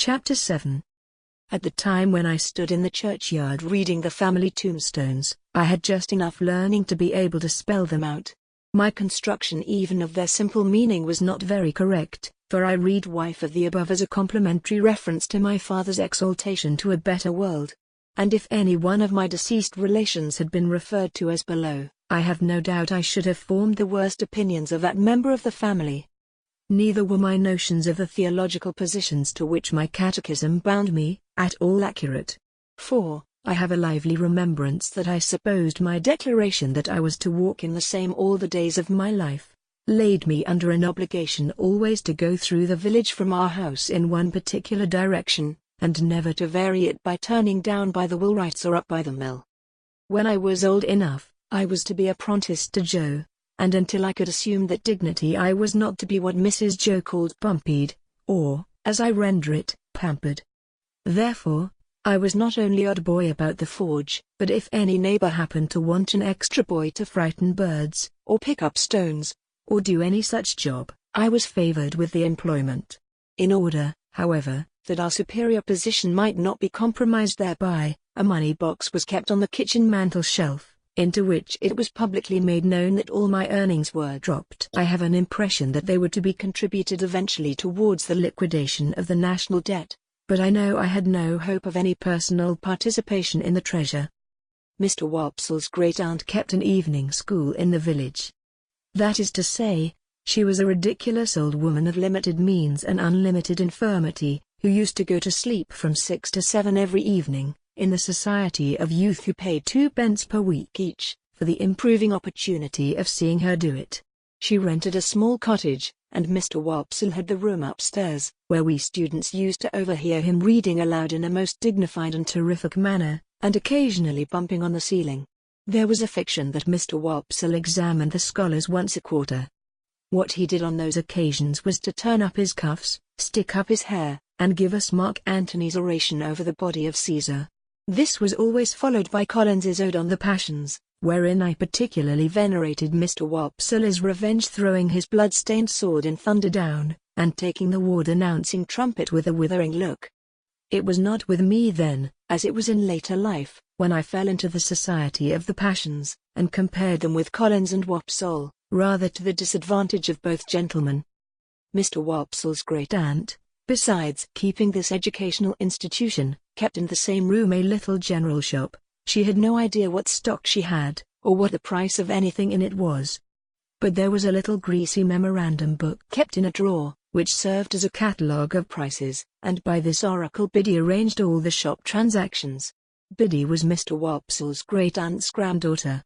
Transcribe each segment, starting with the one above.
Chapter 7. At the time when I stood in the churchyard reading the family tombstones, I had just enough learning to be able to spell them out. My construction even of their simple meaning was not very correct, for I read wife of the above as a complimentary reference to my father's exaltation to a better world. And if any one of my deceased relations had been referred to as below, I have no doubt I should have formed the worst opinions of that member of the family. Neither were my notions of the theological positions to which my catechism bound me, at all accurate. For, I have a lively remembrance that I supposed my declaration that I was to walk in the same all the days of my life, laid me under an obligation always to go through the village from our house in one particular direction, and never to vary it by turning down by the Woolwrights or up by the mill. When I was old enough, I was to be apprenticed to Joe, and until I could assume that dignity I was not to be what Mrs. Joe called pumpied, or, as I render it, pampered. Therefore, I was not only odd boy about the forge, but if any neighbor happened to want an extra boy to frighten birds, or pick up stones, or do any such job, I was favored with the employment. In order, however, that our superior position might not be compromised thereby, a money box was kept on the kitchen mantel shelf, into which it was publicly made known that all my earnings were dropped. I have an impression that they were to be contributed eventually towards the liquidation of the national debt, but I know I had no hope of any personal participation in the treasure. Mr. Wopsle's great-aunt kept an evening school in the village. That is to say, she was a ridiculous old woman of limited means and unlimited infirmity, who used to go to sleep from 6 to 7 every evening, in the society of youth who paid 2 pence per week each, for the improving opportunity of seeing her do it. She rented a small cottage, and Mr. Wopsle had the room upstairs, where we students used to overhear him reading aloud in a most dignified and terrific manner, and occasionally bumping on the ceiling. There was a fiction that Mr. Wopsle examined the scholars once a quarter. What he did on those occasions was to turn up his cuffs, stick up his hair, and give us Mark Antony's oration over the body of Caesar. This was always followed by Collins's Ode on the Passions, wherein I particularly venerated Mr. Wopsle's revenge, throwing his blood-stained sword in thunder down, and taking the ward-announcing trumpet with a withering look. It was not with me then, as it was in later life, when I fell into the society of the Passions, and compared them with Collins and Wopsle, rather to the disadvantage of both gentlemen. Mr. Wopsle's great-aunt, besides keeping this educational institution, kept in the same room a little general shop. She had no idea what stock she had, or what the price of anything in it was. But there was a little greasy memorandum book kept in a drawer, which served as a catalogue of prices, and by this oracle Biddy arranged all the shop transactions. Biddy was Mr. Wopsle's great-aunt's granddaughter.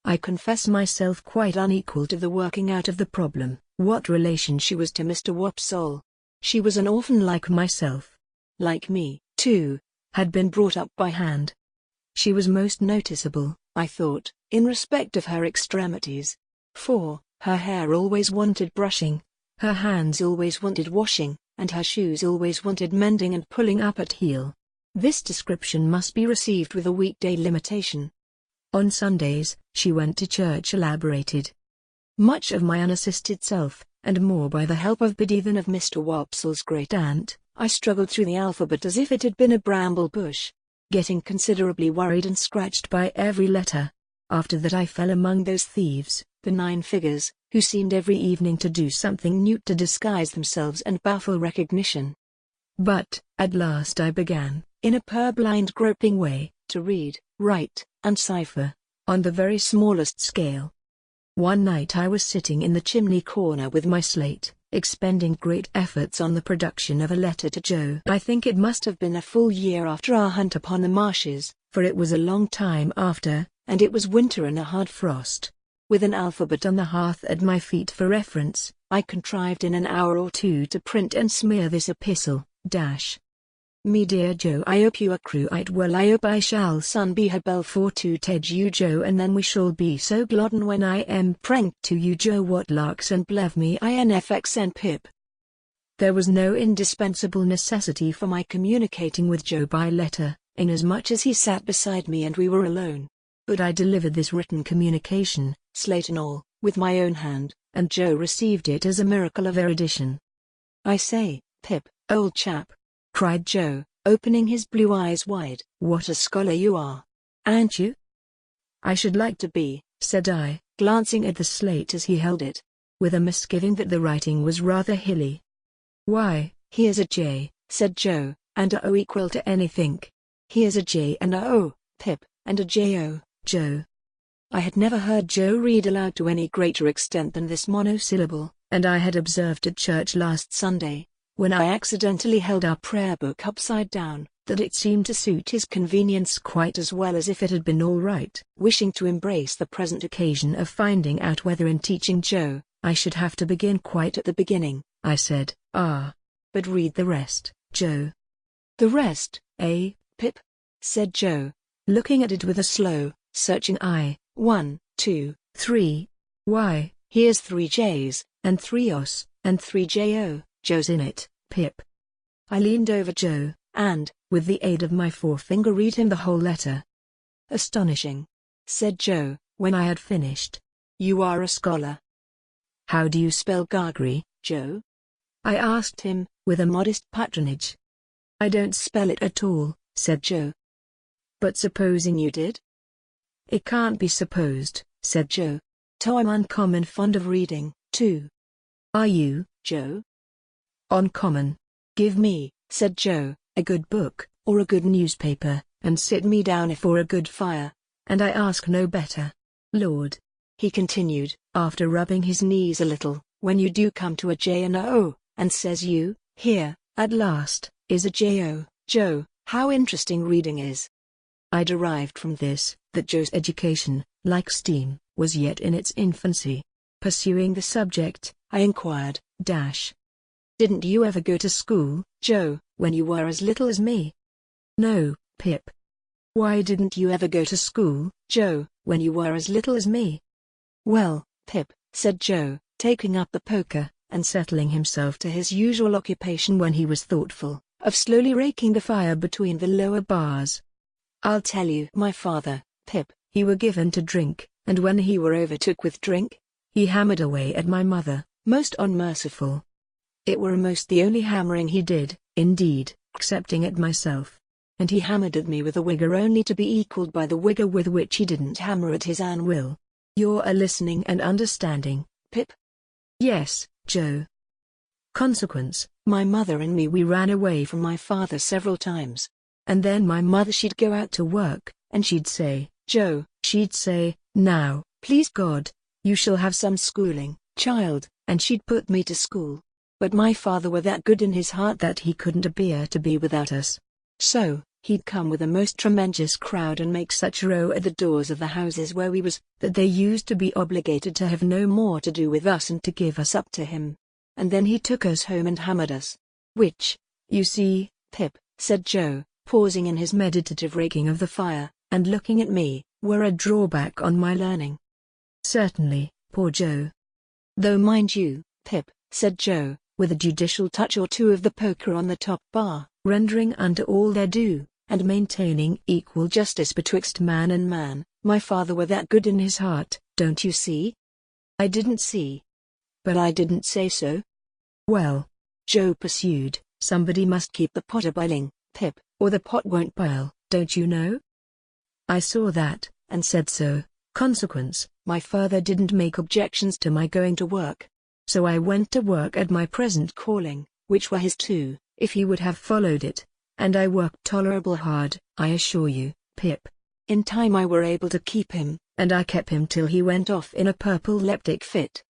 I confess myself quite unequal to the working out of the problem, what relation she was to Mr. Wopsle. She was an orphan like myself. Like me, too, had been brought up by hand. She was most noticeable, I thought, in respect of her extremities. For, her hair always wanted brushing, her hands always wanted washing, and her shoes always wanted mending and pulling up at heel. This description must be received with a weekday limitation. On Sundays, she went to church elaborated. Much of my unassisted self, and more by the help of Biddy than of Mr. Wopsle's great-aunt, I struggled through the alphabet as if it had been a bramble bush, getting considerably worried and scratched by every letter. After that I fell among those thieves, the 9 figures, who seemed every evening to do something new to disguise themselves and baffle recognition. But, at last I began, in a purblind groping way, to read, write, and cipher, on the very smallest scale. One night I was sitting in the chimney corner with my slate, expending great efforts on the production of a letter to Joe. I think it must have been a full year after our hunt upon the marshes, for it was a long time after, and it was winter and a hard frost. With an alphabet on the hearth at my feet for reference, I contrived in an hour or 2 to print and smear this epistle, Me dear Joe, I hope you accrue it well. I hope I shall soon be her bell for to ted you Joe, and then we shall be so glodden when I am pranked to you Joe. What larks and blev me infx and pip. There was no indispensable necessity for my communicating with Joe by letter, inasmuch as he sat beside me and we were alone. But I delivered this written communication, slate and all, with my own hand, and Joe received it as a miracle of erudition. I say, Pip, old chap, cried Joe, opening his blue eyes wide. "What a scholar you are. Aren't you?" "I should like to be," said I, glancing at the slate as he held it, with a misgiving that the writing was rather hilly. "Why, here's a J," said Joe, "and a O equal to anything. Here's a J and a O, Pip, and a J-O, Joe." I had never heard Joe read aloud to any greater extent than this monosyllable, and I had observed at church last Sunday, when I accidentally held our prayer book upside down, that it seemed to suit his convenience quite as well as if it had been all right. Wishing to embrace the present occasion of finding out whether in teaching Joe, I should have to begin quite at the beginning, I said, "But read the rest, Joe." "The rest, eh, Pip?" said Joe, looking at it with a slow, searching eye. "1, 2, 3. Why, here's 3 J's, and 3 O's, and 3 J-O, Joe's in it, Pip." I leaned over Joe, and, with the aid of my forefinger, read him the whole letter. "Astonishing," said Joe, when I had finished. "You are a scholar." "How do you spell Gargery, Joe?" I asked him, with a modest patronage. "I don't spell it at all," said Joe. "But supposing you did?" "It can't be supposed," said Joe. "I'm uncommon fond of reading, too." "Are you, Joe?" "Uncommon. Give me," said Joe, "a good book, or a good newspaper, and sit me down before a good fire, and I ask no better. Lord," he continued, after rubbing his knees a little, "when you do come to a J and a O, and says you, 'Here, at last, is a J-O, Joe, how interesting reading is.'" I derived from this, that Joe's education, like steam, was yet in its infancy. Pursuing the subject, I inquired, "Didn't you ever go to school, Joe, when you were as little as me?" "No, Pip." "Why didn't you ever go to school, Joe, when you were as little as me?" "Well, Pip," said Joe, taking up the poker, and settling himself to his usual occupation when he was thoughtful, of slowly raking the fire between the lower bars. "I'll tell you. My father, Pip, he were given to drink, and when he were overtook with drink, he hammered away at my mother, most unmerciful. It were most the only hammering he did, indeed, excepting at myself. And he hammered at me with a wigger only to be equalled by the wigger with which he didn't hammer at his Ann Will. You're a listening and understanding, Pip?" "Yes, Joe." "Consequence, my mother and me we ran away from my father several times. And then my mother she'd go out to work, and she'd say, 'Joe,' she'd say, 'now, please God, you shall have some schooling, child,' and she'd put me to school. But my father were that good in his heart that he couldn't bear to be without us. So, he'd come with a most tremendous crowd and make such row at the doors of the houses where we was, that they used to be obligated to have no more to do with us and to give us up to him. And then he took us home and hammered us. Which, you see, Pip," said Joe, pausing in his meditative raking of the fire, and looking at me, "were a drawback on my learning." "Certainly, poor Joe." "Though mind you, Pip," said Joe, with a judicial touch or two of the poker on the top bar, rendering unto all their due, and maintaining equal justice betwixt man and man, "my father were that good in his heart, don't you see?" I didn't see. But I didn't say so. "Well," Joe pursued, "somebody must keep the pot a-boiling, Pip, or the pot won't boil, don't you know? I saw that, and said so. Consequence, my father didn't make objections to my going to work. So I went to work at my present calling, which were his too, if he would have followed it, and I worked tolerable hard, I assure you, Pip. In time I were able to keep him, and I kept him till he went off in a purple leptic fit.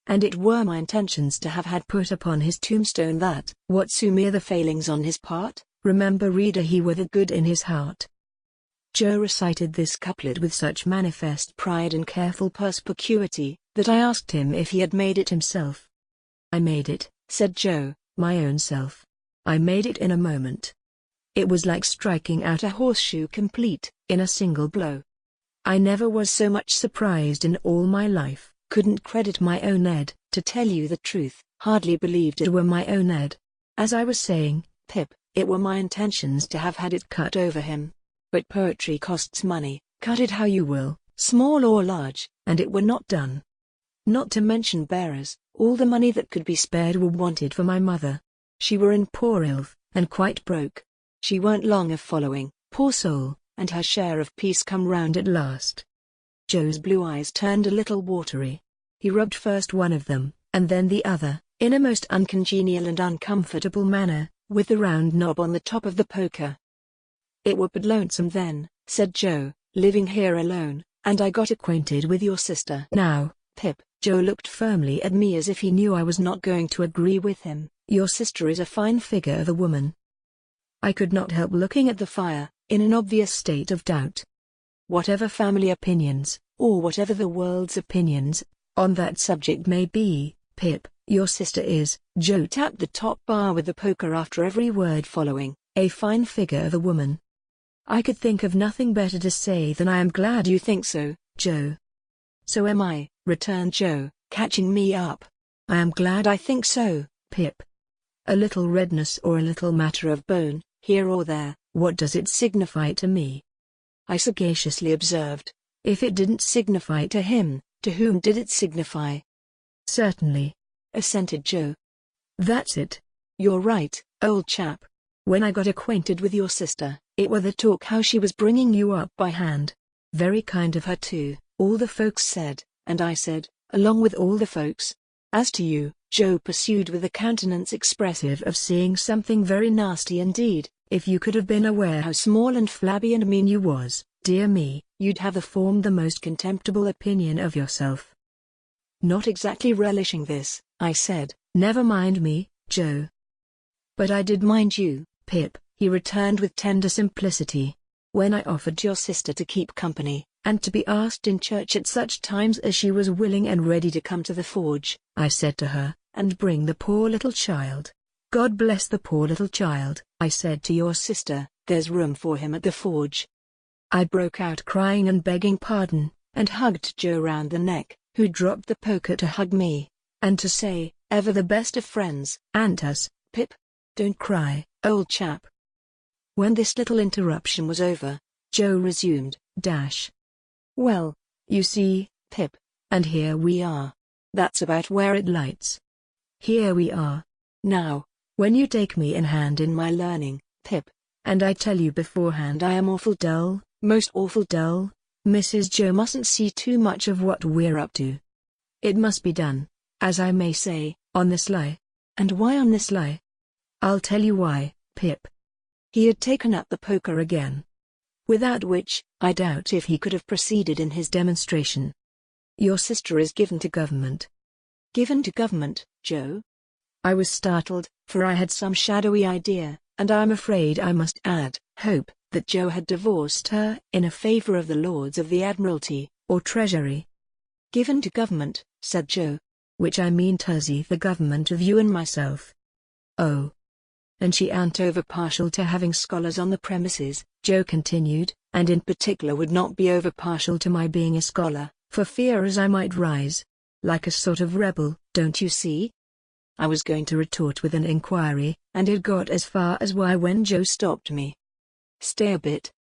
And it were my intentions to have had put upon his tombstone that, whatsoe'er the failings on his part, remember reader he were the good in his heart." Joe recited this couplet with such manifest pride and careful perspicuity, that I asked him if he had made it himself. "I made it," said Joe, "my own self. I made it in a moment. It was like striking out a horseshoe complete, in a single blow. I never was so much surprised in all my life, couldn't credit my own head, to tell you the truth, hardly believed it were my own head. As I was saying, Pip, it were my intentions to have had it cut over him. But poetry costs money, cut it how you will, small or large, and it were not done. Not to mention bearers, all the money that could be spared were wanted for my mother. She were in poor health, and quite broke. She weren't long of following, poor soul, and her share of peace come round at last." Joe's blue eyes turned a little watery. He rubbed first one of them, and then the other, in a most uncongenial and uncomfortable manner, with the round knob on the top of the poker. "It were but lonesome then," said Joe, "living here alone, and I got acquainted with your sister." "Now, Pip," Joe looked firmly at me as if he knew I was not going to agree with him, "your sister is a fine figure of a woman." I could not help looking at the fire, in an obvious state of doubt. Whatever family opinions, or whatever the world's opinions, on that subject may be, Pip, your sister is, Joe tapped the top bar with the poker after every word following, "a fine figure of a woman." I could think of nothing better to say than "I am glad you think so, Joe." "So am I," returned Joe, catching me up. "I am glad I think so, Pip. A little redness or a little matter of bone, here or there, what does it signify to me?" I sagaciously observed. If it didn't signify to him, to whom did it signify? "Certainly," assented Joe. "That's it. You're right, old chap. When I got acquainted with your sister, it were the talk how she was bringing you up by hand. Very kind of her too, all the folks said, and I said, along with all the folks. As to you," Joe pursued with a countenance expressive of seeing something very nasty indeed, "if you could have been aware how small and flabby and mean you was, dear me, you'd have formed the most contemptible opinion of yourself." Not exactly relishing this, I said, "Never mind me, Joe." "But I did mind you, Pip," he returned with tender simplicity. "When I offered your sister to keep company, and to be asked in church at such times as she was willing and ready to come to the forge, I said to her, 'And bring the poor little child. God bless the poor little child,' I said to your sister, 'there's room for him at the forge.'" I broke out crying and begging pardon, and hugged Joe round the neck, who dropped the poker to hug me, and to say, "Ever the best of friends, and us, Pip. Don't cry, old chap." When this little interruption was over, Joe resumed, "Well, you see, Pip, and here we are. That's about where it lights. Here we are. Now, when you take me in hand in my learning, Pip, and I tell you beforehand I am awful dull, most awful dull, Mrs. Joe mustn't see too much of what we're up to. It must be done, as I may say, on the sly." "And why on the sly?" "I'll tell you why, Pip." He had taken up the poker again. Without which, I doubt if he could have proceeded in his demonstration. "Your sister is given to government." "Given to government, Joe?" I was startled, for I had some shadowy idea, and I'm afraid I must add, hope, that Joe had divorced her in a favor of the Lords of the Admiralty, or Treasury. "Given to government," said Joe. "Which I mean Tuzzy, the government of you and myself." "Oh. And she ain't over partial to having scholars on the premises," Joe continued, "and in particular would not be over partial to my being a scholar, for fear as I might rise like a sort of rebel, don't you see?" I was going to retort with an inquiry, and it got as far as why when Joe stopped me. "Stay a bit.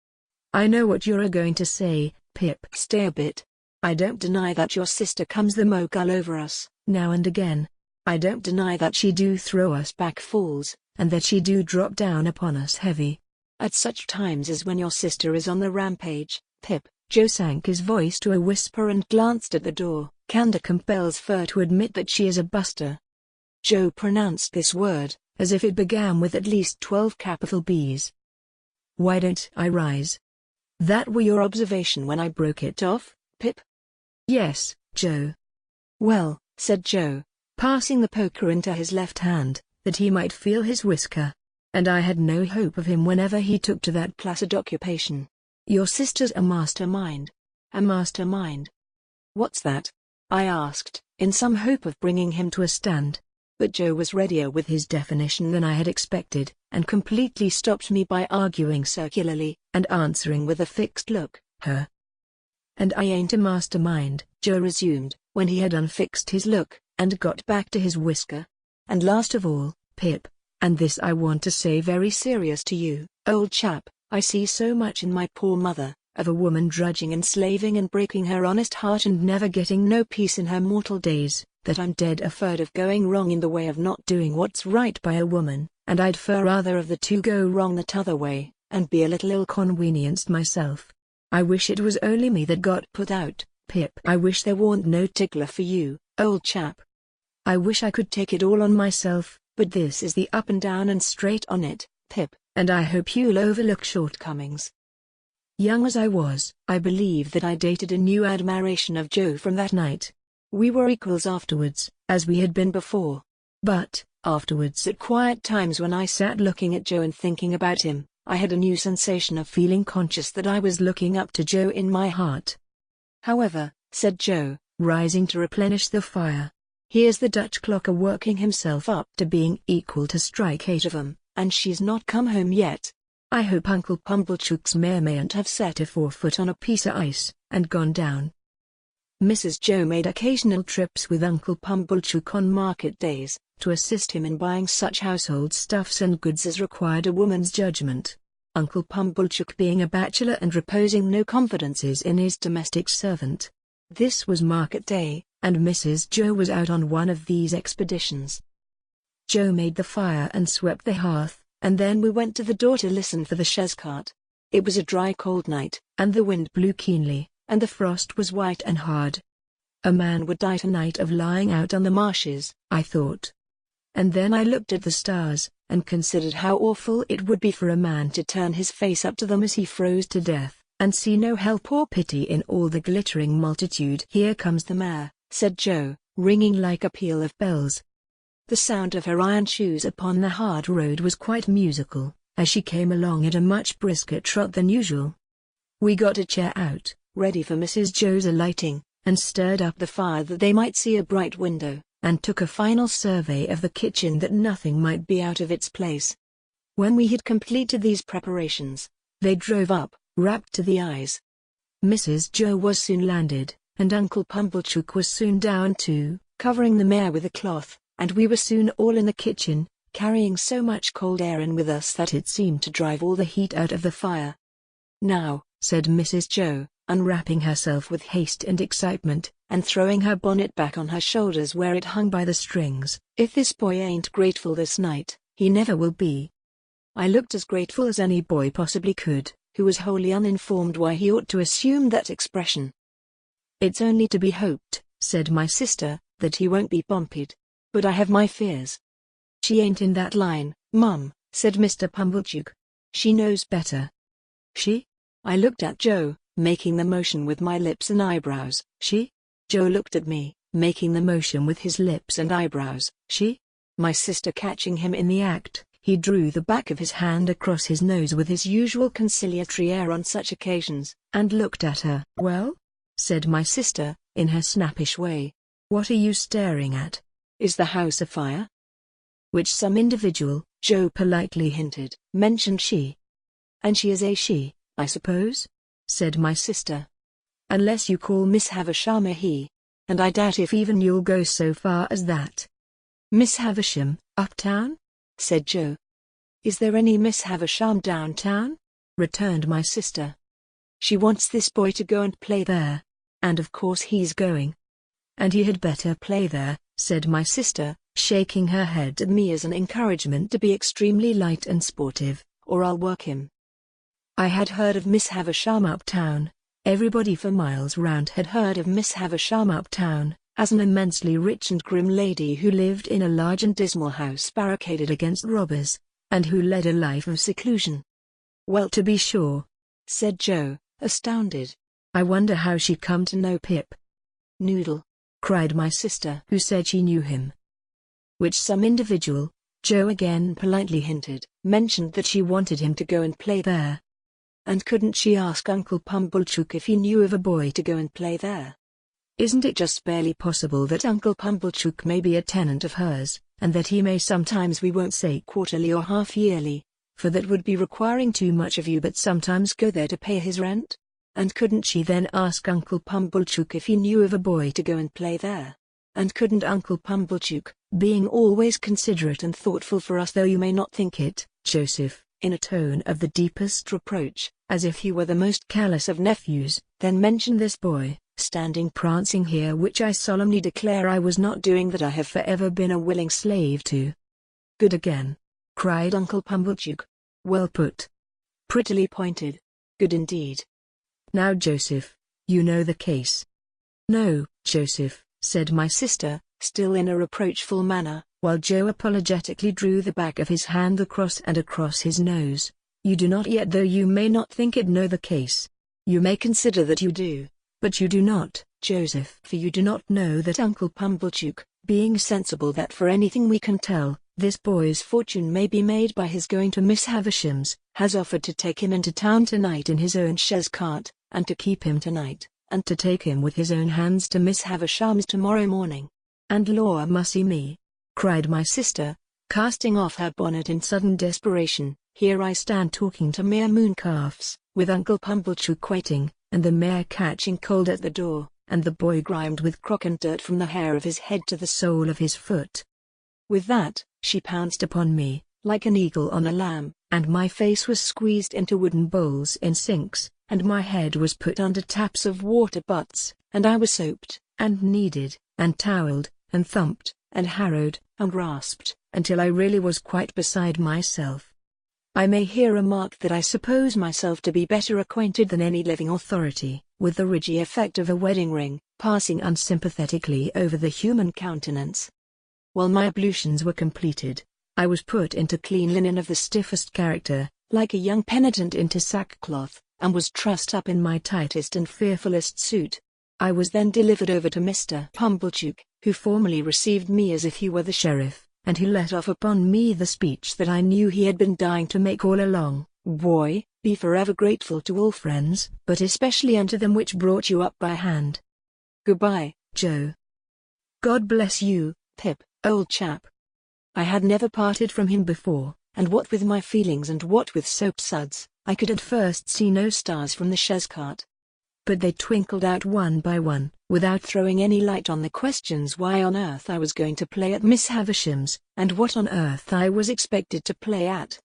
I know what you're going to say, Pip. Stay a bit. I don't deny that your sister comes the mogul over us, now and again. I don't deny that she do throw us back fools, and that she do drop down upon us heavy. At such times as when your sister is on the rampage, Pip." Joe sank his voice to a whisper and glanced at the door. "Candor compels fur to admit that she is a buster." Joe pronounced this word, as if it began with at least 12 capital B's. "Why don't I rise?" "That were your observation when I broke it off, Pip?" "Yes, Joe." "Well," said Joe, passing the poker into his left hand, that he might feel his whisker, and I had no hope of him whenever he took to that placid occupation, "your sister's a mastermind." "A mastermind? What's that?" I asked, in some hope of bringing him to a stand. But Joe was readier with his definition than I had expected, and completely stopped me by arguing circularly, and answering with a fixed look, "Her." "And I ain't a mastermind," Joe resumed, when he had unfixed his look, and got back to his whisker. "And last of all, Pip, and this I want to say very serious to you, old chap, I see so much in my poor mother, of a woman drudging and slaving and breaking her honest heart and never getting no peace in her mortal days, that I'm dead afeard of going wrong in the way of not doing what's right by a woman, and I'd far rather of the two go wrong that other way, and be a little ill-convenienced myself. I wish it was only me that got put out, Pip. I wish there warn't no tickler for you, old chap. I wish I could take it all on myself, but this is the up and down and straight on it, Pip, and I hope you'll overlook shortcomings. Young as I was, I believe that I dated a new admiration of Joe from that night. We were equals afterwards, as we had been before. But, afterwards at quiet times when I sat looking at Joe and thinking about him, I had a new sensation of feeling conscious that I was looking up to Joe in my heart. However, said Joe, rising to replenish the fire, here's the Dutch clocker working himself up to being equal to strike 8 of 'em, and she's not come home yet. I hope Uncle Pumblechook's mare mayn't have set her forefoot on a piece of ice, and gone down. Mrs. Joe made occasional trips with Uncle Pumblechook on market days, to assist him in buying such household stuffs and goods as required a woman's judgment. Uncle Pumblechook being a bachelor and reposing no confidences in his domestic servant. This was market day, and Mrs. Joe was out on one of these expeditions. Joe made the fire and swept the hearth, and then we went to the door to listen for the chaise cart. It was a dry cold night, and the wind blew keenly, and the frost was white and hard. A man would die tonight of lying out on the marshes, I thought. And then I looked at the stars, and considered how awful it would be for a man to turn his face up to them as he froze to death, and see no help or pity in all the glittering multitude. Here comes the mare, said Joe, ringing like a peal of bells. The sound of her iron shoes upon the hard road was quite musical, as she came along at a much brisker trot than usual. We got a chair out, ready for Mrs. Joe's alighting, and stirred up the fire that they might see a bright window, and took a final survey of the kitchen that nothing might be out of its place. When we had completed these preparations, they drove up, wrapped to the eyes. Mrs. Joe was soon landed, and Uncle Pumblechook was soon down too, covering the mare with a cloth, and we were soon all in the kitchen, carrying so much cold air in with us that it seemed to drive all the heat out of the fire. Now, said Mrs. Joe, unwrapping herself with haste and excitement, and throwing her bonnet back on her shoulders where it hung by the strings, if this boy ain't grateful this night, he never will be. I looked as grateful as any boy possibly could, who was wholly uninformed why he ought to assume that expression. It's only to be hoped, said my sister, that he won't be bumped. But I have my fears. She ain't in that line, Mum, said Mr. Pumblechook. She knows better. She? I looked at Joe, making the motion with my lips and eyebrows. She? Joe looked at me, making the motion with his lips and eyebrows. She? My sister catching him in the act, he drew the back of his hand across his nose with his usual conciliatory air on such occasions, and looked at her. Well? Said my sister, in her snappish way. What are you staring at? Is the house afire? Which some individual, Joe politely hinted, mentioned she. And she is a she, I suppose? Said my sister. Unless you call Miss Havisham a he. And I doubt if even you'll go so far as that. Miss Havisham, uptown? Said Joe. Is there any Miss Havisham downtown? Returned my sister. She wants this boy to go and play there. And of course he's going. And he had better play there, said my sister, shaking her head at me as an encouragement to be extremely light and sportive, or I'll work him. I had heard of Miss Havisham uptown. Everybody for miles round had heard of Miss Havisham uptown, as an immensely rich and grim lady who lived in a large and dismal house barricaded against robbers, and who led a life of seclusion. Well, to be sure, said Joe, astounded. I wonder how she come to know Pip. Noodle, cried my sister, who said she knew him. Which some individual, Joe again politely hinted, mentioned that she wanted him to go and play there. And couldn't she ask Uncle Pumblechook if he knew of a boy to go and play there? Isn't it just barely possible that Uncle Pumblechook may be a tenant of hers, and that he may sometimes, we won't say quarterly or half-yearly, for that would be requiring too much of you, but sometimes go there to pay his rent? And couldn't she then ask Uncle Pumblechook if he knew of a boy to go and play there? And couldn't Uncle Pumblechook, being always considerate and thoughtful for us though you may not think it, Joseph, in a tone of the deepest reproach, as if he were the most callous of nephews, then mention this boy, standing prancing here, which I solemnly declare I was not doing, that I have forever been a willing slave to. Good again, cried Uncle Pumblechook. "Well put. Prettily pointed. Good indeed. Now Joseph, you know the case." "No, Joseph," said my sister, still in a reproachful manner, while Joe apologetically drew the back of his hand across and across his nose. "You do not yet, though you may not think it, know the case. You may consider that you do, but you do not, Joseph, for you do not know that Uncle Pumblechook, being sensible that for anything we can tell, this boy's fortune may be made by his going to Miss Havisham's, has offered to take him into town tonight in his own chaise cart, and to keep him tonight, and to take him with his own hands to Miss Havisham's tomorrow morning." "And Law mussy me," cried my sister, casting off her bonnet in sudden desperation, "here I stand talking to mere mooncalves, with Uncle Pumblechook waiting, and the mare catching cold at the door, and the boy grimed with crock and dirt from the hair of his head to the sole of his foot." With that, she pounced upon me, like an eagle on a lamb, and my face was squeezed into wooden bowls in sinks, and my head was put under taps of water butts, and I was soaped, and kneaded, and towelled, and thumped, and harrowed, and rasped, until I really was quite beside myself. I may here remark that I suppose myself to be better acquainted than any living authority, with the ridgy effect of a wedding ring, passing unsympathetically over the human countenance. While my ablutions were completed, I was put into clean linen of the stiffest character, like a young penitent into sackcloth, and was trussed up in my tightest and fearfullest suit. I was then delivered over to Mr. Pumblechook, who formally received me as if he were the sheriff, and he let off upon me the speech that I knew he had been dying to make all along: "Boy, be forever grateful to all friends, but especially unto them which brought you up by hand. Goodbye, Joe. God bless you, Pip, old chap." I had never parted from him before, and what with my feelings and what with soap suds, I could at first see no stars from the chaise cart. But they twinkled out one by one, without throwing any light on the questions why on earth I was going to play at Miss Havisham's, and what on earth I was expected to play at.